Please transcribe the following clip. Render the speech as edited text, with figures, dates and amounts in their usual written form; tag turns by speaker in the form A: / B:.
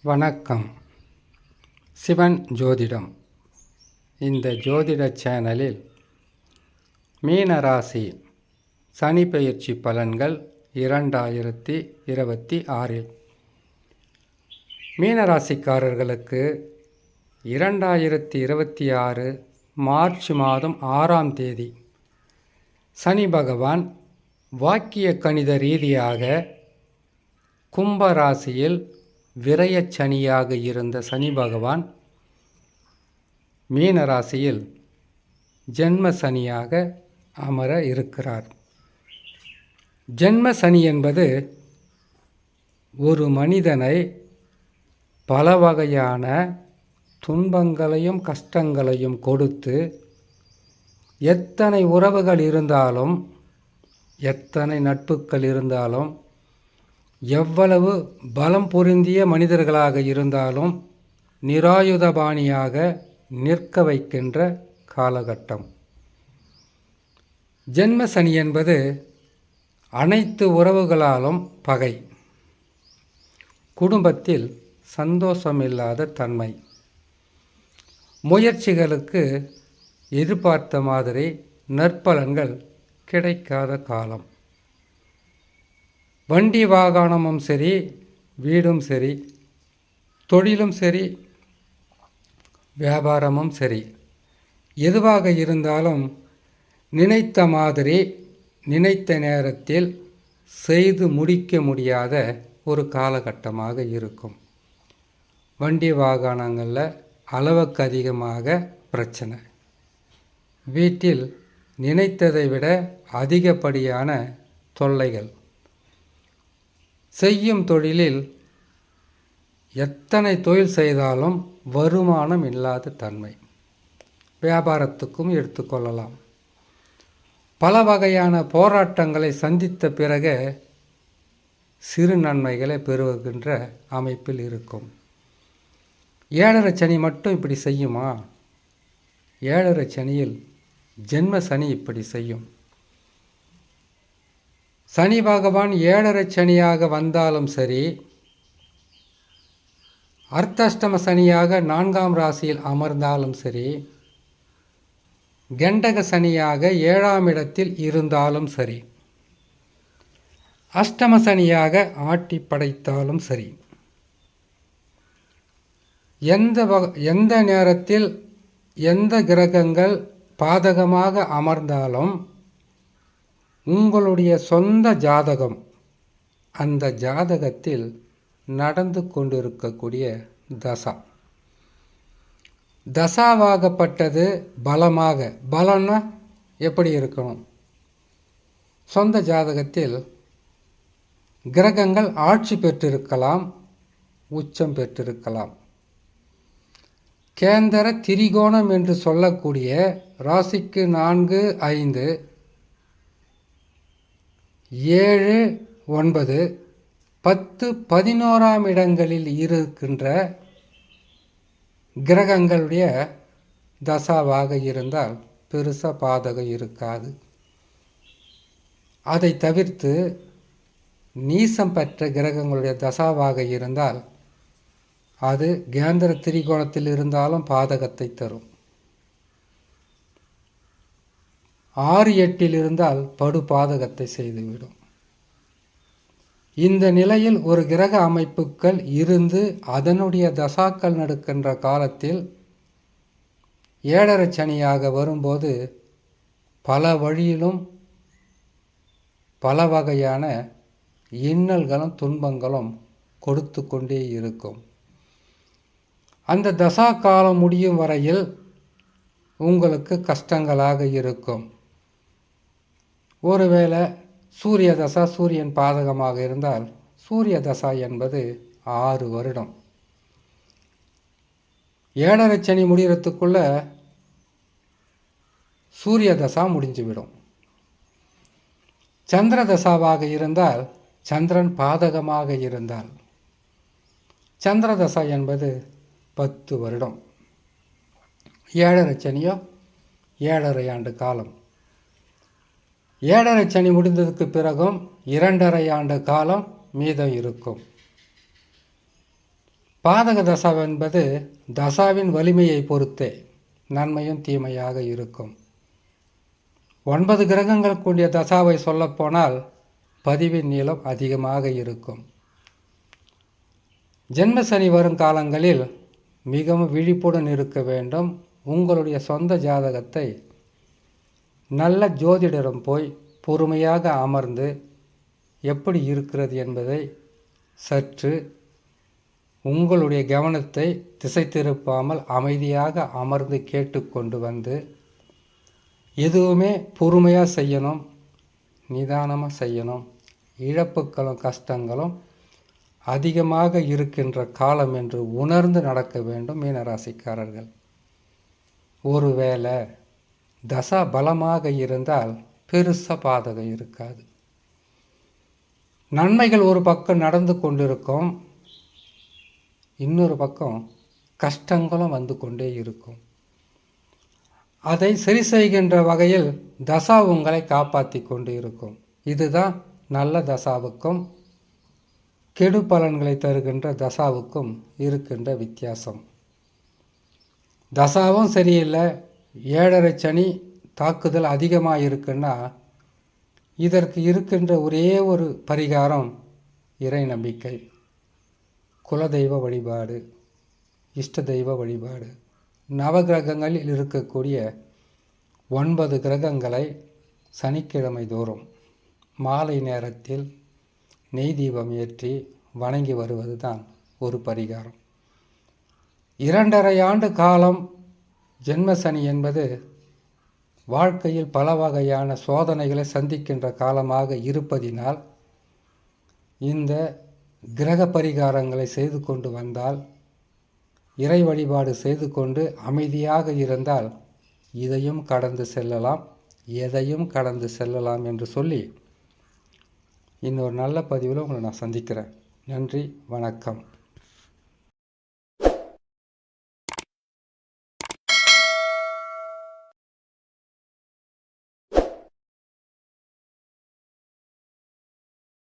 A: வணக்கம். சிவன் ஜோதிடம். இந்த ஜோதிட சேனலில் மீனராசி சனி பெயர்ச்சி பலன்கள் 2026 மீனராசிக்காரர்களுக்கு 2026 மார்ச் மாதம் 6ஆம் தேதி சனி பகவான் வாக்கிய கணித ரீதியாக கும்பராசியில் விரயச்சனியாக இருந்த சனி பகவான் மீனராசியில் ஜென்ம சனியாக அமர இருக்கிறார். ஜென்ம சனி என்பது ஒரு மனிதனை பல வகையான துன்பங்களையும் கஷ்டங்களையும் கொடுத்து எத்தனை உறவுகள் இருந்தாலும் எத்தனை நட்புகள் இருந்தாலும் எவ்வளவு பலம் பொருந்திய மனிதர்களாக இருந்தாலும் நிராயுதபாணியாக நிற்க வைக்கின்ற காலகட்டம். ஜென்ம சனி என்பது அனைத்து உறவுகளாலும் பகை, குடும்பத்தில் சந்தோஷமில்லாத தன்மை, முயற்சிகளுக்கு எதிர்பார்த்த மாதிரி நற்பலன்கள் கிடைக்காத காலம். வண்டி வாகனமும் சரி, வீடும் சரி, தொழிலும் சரி, வியாபாரமும் சரி, எதுவாக இருந்தாலும் நினைத்த மாதிரி நினைத்த நேரத்தில் செய்து முடிக்க முடியாத ஒரு காலகட்டமாக இருக்கும். வண்டி வாகனங்களில் அளவுக்கு அதிகமாக பிரச்சனை, வீட்டில் நினைத்ததை விட அதிகப்படியான தொல்லைகள், செய்யும் தொழிலில் எத்தனை தொழில் செய்தாலும் வருமானம் இல்லாத தன்மை. வியாபாரத்துக்கும் எடுத்துக்கொள்ளலாம். பல வகையான போராட்டங்களை சந்தித்த பிறகு சிறு நன்மைகளை பெறுகின்ற அமைப்பில் இருக்கும். 7.5 சனி மட்டும் இப்படி செய்யுமா? 7.5 சனியில் ஜென்ம சனி இப்படி செய்யும். சனி பகவான் 7.5 சனியாக வந்தாலும் சரி, அர்த்தாஷ்டம சனியாக 4ஆம் ராசியில் அமர்ந்தாலும் சரி, கண்டக சனியாக 7ஆம் இடத்தில் இருந்தாலும் சரி, அஷ்டம சனியாக ஆட்டி படைத்தாலும் சரி, எந்த நேரத்தில் எந்த கிரகங்கள் பாதகமாக அமர்ந்தாலும் உங்களுடைய சொந்த ஜாதகம், அந்த ஜாதகத்தில் நடந்து கொண்டிருக்கக்கூடிய தசாவாகப்பட்டது பலமாக, பலம்னா எப்படி இருக்கணும்? சொந்த ஜாதகத்தில் கிரகங்கள் ஆட்சி பெற்றிருக்கலாம், உச்சம் பெற்றிருக்கலாம். கேந்திர திரிகோணம் என்று சொல்லக்கூடிய ராசிக்கு 4, 5, 7, 9, 10, 11ஆம் இடங்களில் இருக்கின்ற கிரகங்களுடைய தசாவாக இருந்தால் பெருசாக பாதகம் இருக்காது. அதை தவிர்த்து நீசம் பெற்ற கிரகங்களுடைய தசாவாக இருந்தால் அது கேந்திர திரிகோணத்தில் இருந்தாலும் பாதகத்தை தரும். 6, 8 இருந்தால் படு பாதகத்தை செய்துவிடும். இந்த நிலையில் ஒரு கிரக அமைப்புகள் இருந்து அதனுடைய தசாக்கள் நடக்கின்ற காலத்தில் 7.5 சனியாக வரும்போது பல வழியிலும் பல வகையான இன்னல்களும் துன்பங்களும் கொடுத்து கொண்டே இருக்கும். அந்த தசா காலம் முடியும் வரையில் உங்களுக்கு கஷ்டங்களாக இருக்கும். ஒருவேளை சூரிய தசா, சூரியன் பாதகமாக இருந்தால் சூரிய தசா என்பது 6 வருடம். 7.5 சனி முடிகிறதுக்குள்ள சூரிய தசா முடிஞ்சுவிடும். சந்திர தசாவாக இருந்தால், சந்திரன் பாதகமாக இருந்தால் சந்திர தசா என்பது 10 வருடம். 7.5 சனியோ 7.5 ஆண்டு காலம். 7.5 சனி முடிந்ததுக்கு பிறகும் 2.5 ஆண்டு காலம் மீதம் இருக்கும். பாதக தசா என்பது தசாவின் வலிமையை பொறுத்தே நன்மையும் தீமையாக இருக்கும். 9 கிரகங்கள் கூடிய தசாவை சொல்லப்போனால் பதிவின் நீளம் அதிகமாக இருக்கும். ஜென்ம சனி வரும் காலங்களில் மிகவும் விழிப்புடன் இருக்க வேண்டும். உங்களுடைய சொந்த ஜாதகத்தை நல்ல ஜோதிடரும் போய் பொறுமையாக அமர்ந்து எப்படி இருக்கிறது என்பதை சற்று உங்களுடைய கவனத்தை திசை திருப்பாமல் அமைதியாக அமர்ந்து கேட்டுக்கொண்டு வந்து எதுவுமே பொறுமையாக செய்யணும், நிதானமாக செய்யணும். இழப்புகளும் கஷ்டங்களும் அதிகமாக இருக்கின்ற காலம் என்று உணர்ந்து நடக்க வேண்டும் மீனராசிக்காரர்கள். ஒருவேளை தசா பலமாக இருந்தால் பெருசாக பாதகம் இருக்காது. நன்மைகள் ஒரு பக்கம் நடந்து கொண்டிருக்கும், இன்னொரு பக்கம் கஷ்டங்களும் வந்து கொண்டே இருக்கும். அதை சரி செய்கின்ற வகையில் தசா உங்களை காப்பாற்றி கொண்டு இருக்கும். இதுதான் நல்ல தசாவுக்கும் கெடு பலன்களை தருகின்ற தசாவுக்கும் இருக்கின்ற வித்தியாசம். தசாவும் சரியில்லை, 7.5 சனி தாக்குதல் அதிகமாக இருக்குன்னா இதற்கு இருக்கின்ற ஒரே ஒரு பரிகாரம் இறை நம்பிக்கை, குலதெய்வ வழிபாடு, இஷ்ட தெய்வ வழிபாடு. நவகிரகங்களில் இருக்கக்கூடிய 9 கிரகங்களை சனிக்கிழமை தோறும் மாலை நேரத்தில் நெய் தீபம் ஏற்றி வணங்கி வருவது தான் ஒரு பரிகாரம். 2.5 ஆண்டு காலம் ஜென்ம சனி என்பது வாழ்க்கையில் பல வகையான சோதனைகளை சந்திக்கின்ற காலமாக இருப்பதினால் இந்த கிரக பரிகாரங்களை செய்து கொண்டு வந்தால், இறை வழிபாடு செய்து கொண்டு அமைதியாக இருந்தால் இதையும் கடந்து செல்லலாம், எதையும் கடந்து செல்லலாம் என்று சொல்லி இன்னொரு நல்ல பதிவில் உங்களை நான் சந்திக்கிறேன். நன்றி, வணக்கம்.